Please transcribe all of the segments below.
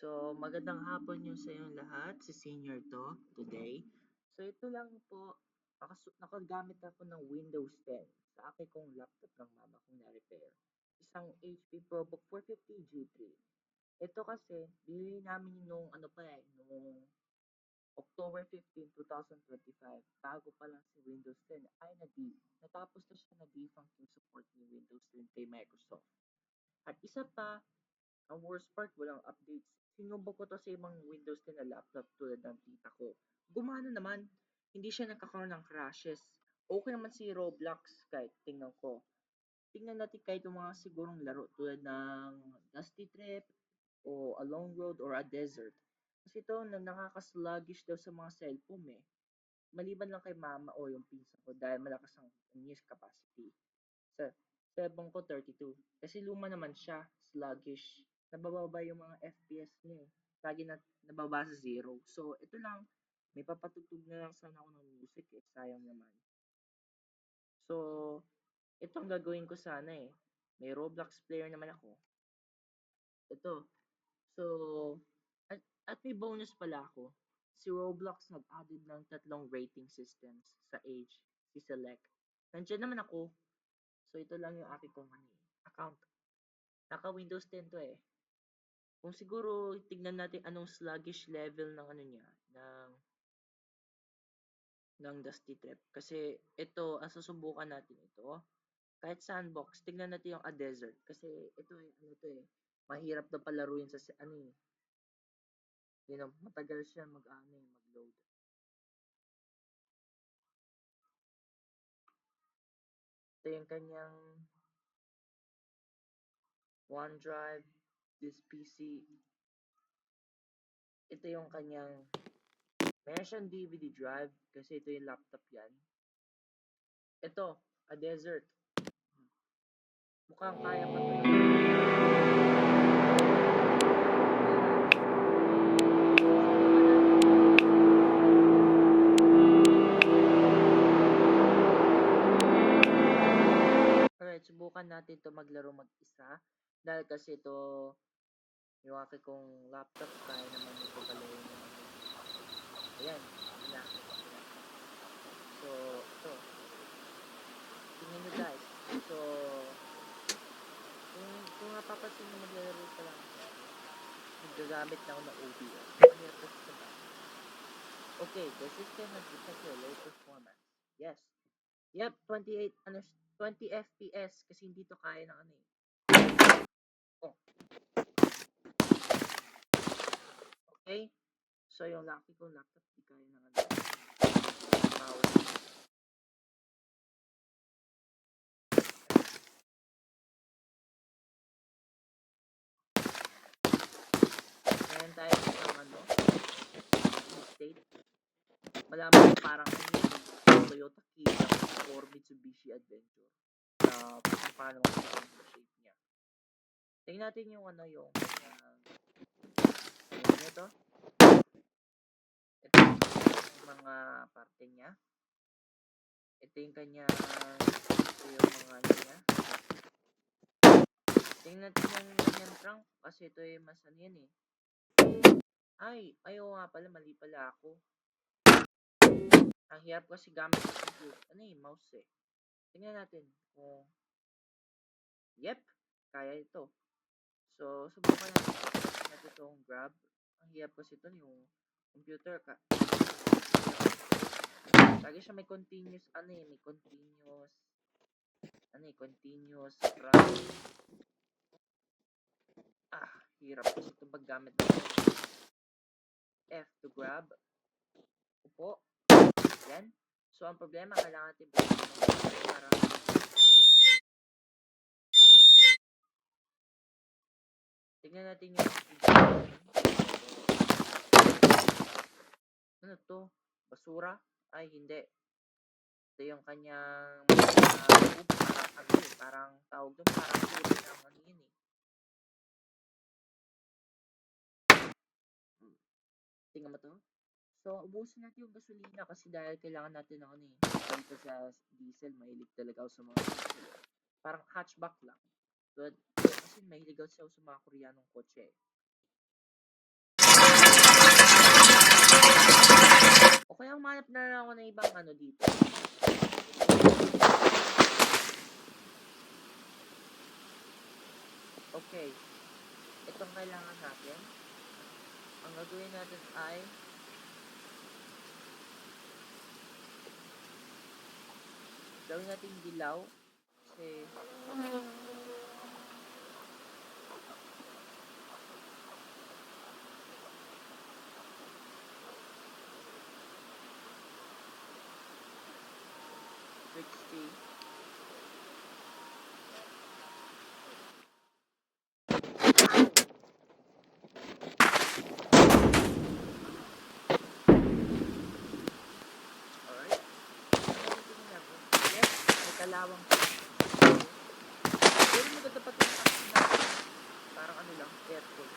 So, magandang hapon yung sa inyong lahat. Si Senior to today. So, ito lang po. Nakagamit ako ng Windows 10 sa akin kong laptop ng mama kong na-repair. Isang HP ProBook 450 G3. Ito kasi, bili namin nung ano pa nung October 15, 2025. Bago pa lang si Windows 10 ay natapos na siya na defunct yung support ni Windows 10 kay Microsoft. At isa pa, ang worst part, walang updates. Sinubok ko to sa ibang Windows 10 na laptop tulad ng tita ko. Gumana naman. Hindi siya nagkakaroon ng crashes. Okay naman si Roblox kahit tingnan ko. Tingnan natin kahit yung mga sigurong laro tulad ng Dusty Trip o A Long Road or A Desert. Kasi ito na nakaka-sluggish daw sa mga cellphone Maliban lang kay mama o yung pinsan ko dahil malakas ang unused capacity. Sa cellphone ko 32. Kasi luma naman siya, sluggish. Nabababa yung mga FPS niya eh. Lagi na nababa sa zero. So, ito lang. May papatugtog na lang sana ako ng music eh. Sayang naman. So, ito ang gagawin ko sana eh. May Roblox player naman ako. Ito. So, at may bonus pala ako. Si Roblox nag-added ng 3 rating systems sa age, si Select. Nandiyan naman ako. So, ito lang yung aking account. Naka-Windows 10 to eh. Kung siguro tignan natin anong sluggish level ng ano niya, ng Dusty Trap. Kasi ito, ang susubukan natin ito. Kahit sandbox, tignan natin yung A Desert. Kasi ito mahirap na palaruin sa matagal siya mag-load. Ito yung kanyang OneDrive, this PC. Ito yung kanyang, meron siyang DVD drive kasi ito yung laptop yan. Ito, A Desert. Mukhang kaya pa ito. Alright, subukan natin ito maglaro mag-isa. Dahil kasi ito, yung aking kong laptop, kaya naman ito palayin naman. Ayan, na. So, ito. Tingnan nyo guys. So, kung napapansin nyo maglalaro pa lang ako, nagagamit na ako ng OBS. Mahirap kasi sa back. Okay, the system has detected low performance. Yes. Yep, 20 FPS kasi hindi to kaya ng ano eh. Oh. Okay? So, yung laki kong laptop, di kaya ng ano. Power. Ngayon tayo ng state. Malaman ko parang Toyota Kia or Mitsubishi Adventure na paano ang shape niya. Tingnan natin yung yung ito. Ito yung mga parte niya. Ito yung kanyang yung mga niya. Tingnan natin yung kanyang trunk kasi ito yung mas yan eh. Ayaw nga pala, mali pala ako. Ang hirap kasi gamit yung computer, mouse eh. Tingnan natin kung yep, kaya ito. So, subukan natin itong grab. Ang hirap kasi ito yung computer ka. Lagi siya may continuous continuous run. Hirap kasi ito paggamit ng F to grab. Upo. Yan. So, ang problema, kailangan natin para tingnan natin yung ano to? Basura? Ay, hindi. Ito yung kanyang parang tawag doon, parang ng yun eh. Tingnan mo to. So, ubusin natin yung gasolina kasi dahil kailangan natin ng dito sa diesel, mahilig talaga ako sa mga diesel. Parang hatchback lang. But, kasi mahilig ako sa mga Koreanong kotse. O kaya umanap na lang ako ng ibang ano dito. Okay. Itong kailangan natin. Ang gagawin natin ay gawin natin dilaw. Kasi 60. Alright. Tingnan natin. Yes, may kalawang siya. Pero maganda pa itong action natin. Parang ano lang, aircon.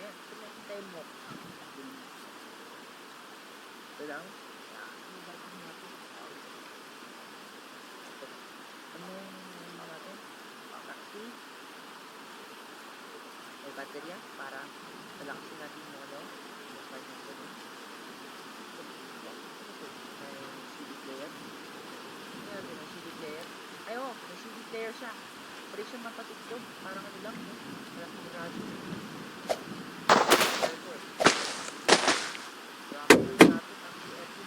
Ayan, pinahintay mo. Ito lang. Anong natin? Taxi. May baterya para palakasin natin yung ano. Yung kanyang ganun. May CD player. Ano natin ang CD player? Ay oh, may CD player siya. Pwede siya mapatugtog. Parang ano lang. Parang yung radio. Airport. Grabe natin ang CFD.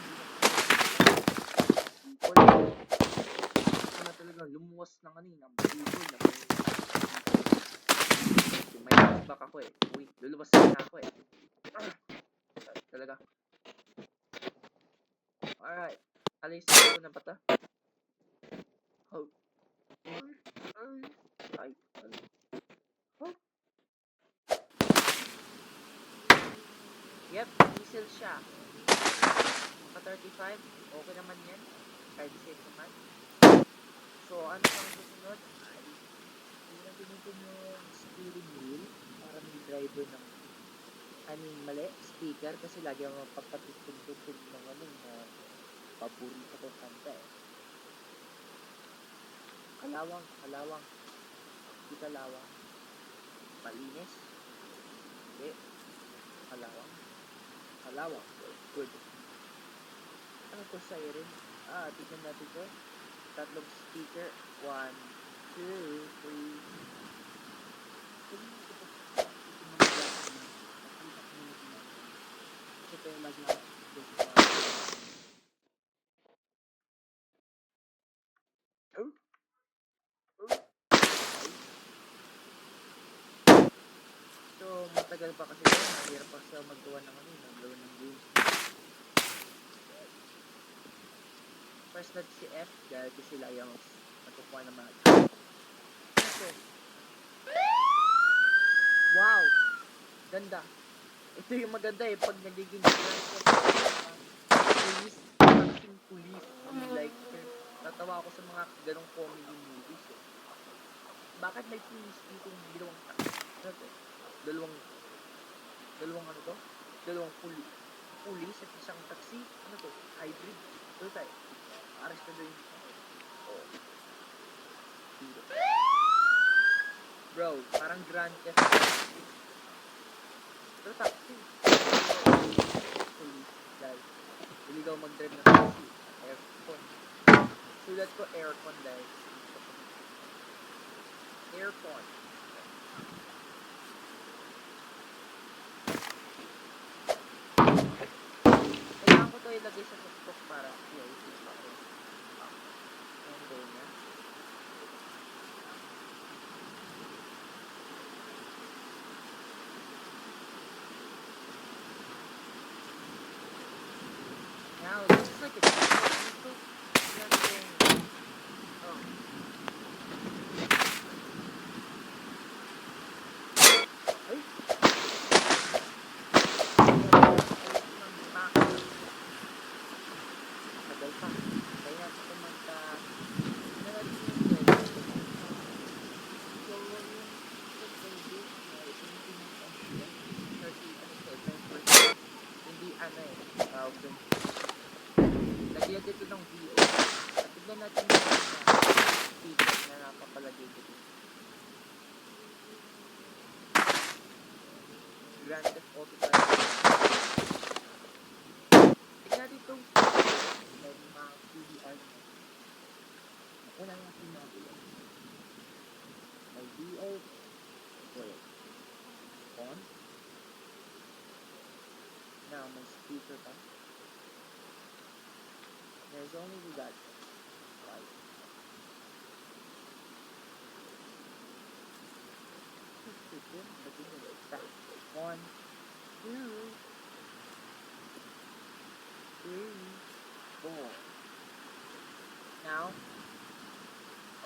Na talagang lumuwas ng ano yun, ang bubol na may back ako eh. Uy, luluwas na ako eh. Talaga. Alright. Alis ko na ba ito? Oh. Ay. Oh. Yep, diesel siya. Maka 35. Okay naman yan. Kahit safe naman. So, ano pang susunod? Ay, hindi na gamitin yung steering wheel para may driver ng mali, speaker kasi lagi ako magpapatugtog-tugtog ng ano na paborito kong kanta eh. Kalawang. Di kalawang. Malinis. Hindi. Kalawang. Good. Ano to siren? Tignan natin to. Tatlong speaker. 1, 2, 3. Ito yung lagi So, matagal pa kasi ito. Mahirap pa sa maggawa ng ano, maggawa ng games. First not si F dahil kasi sila yung natukuha ng mga ito. Wow! Ganda. Ito yung maganda eh, pag nagiging police, acting police. Like, natawa ako sa mga ganong comedy movies eh. Bakit may police dito yung dalawang dalawang ano to? Dalawang police at isang taxi. Ano to? Hybrid. Ito tayo. Arrest na doon. Oh. Bro, parang Grand Theft Auto. Ito taxi. Police, guys. Iligaw mag-drive na taxi. Aircon. Sulat ko aircon, guys. Aircon. Kailangan ko ito ilagay sa TikTok para i-isip ako. Ang goal niya. Now, this is like a TikTok. Oh. Ay! Tagal pa. Kaya ako kumanta. Hindi ano eh. Lagyan dito ng VO. At tignan natin yung speaker na napapalagay dito. Grand Theft Auto 5. Tignan natin B8. Wait. On? Now my speaker back. There's only that. Right. But anyway, back. 1, 2, 3, 4. Now,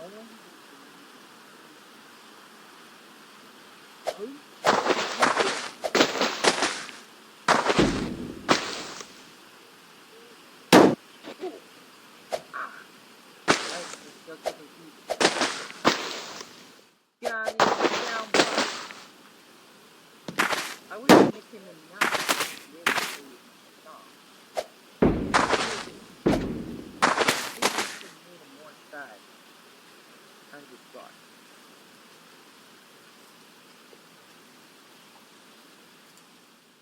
only three. Right, let's go to the heat. Johnny, down, boy. I wish you hit him in the eye. Really, stop. I think you should made him more sad. And it got.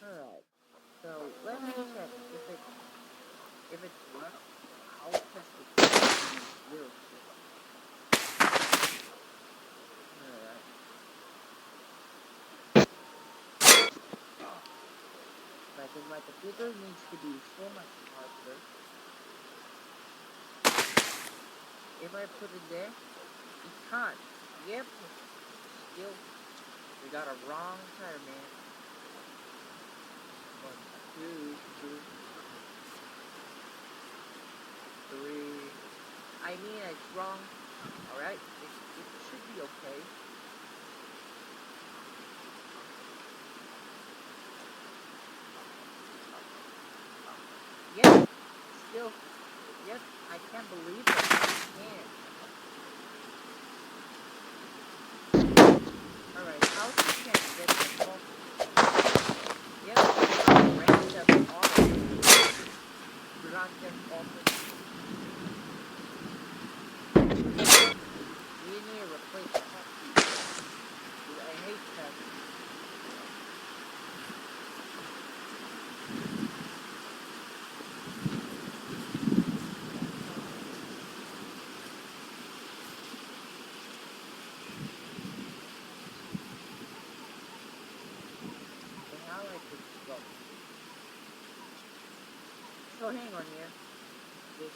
Alright. So let me check if it works. I'll test it real quick. Alright. Because my computer needs to be so much smarter. If I put it there, it can't. Yep. Still, we got a wrong tire, man. 1, 2, 3. I mean, it's wrong. Alright, it should be okay. Yep, still, yep, I can't believe it. I can't. Alright, how she can get the phone? Yep, random auto. Random auto. We need to replace the coffee. Dude, I hate that. And how I could go. So hang on here. This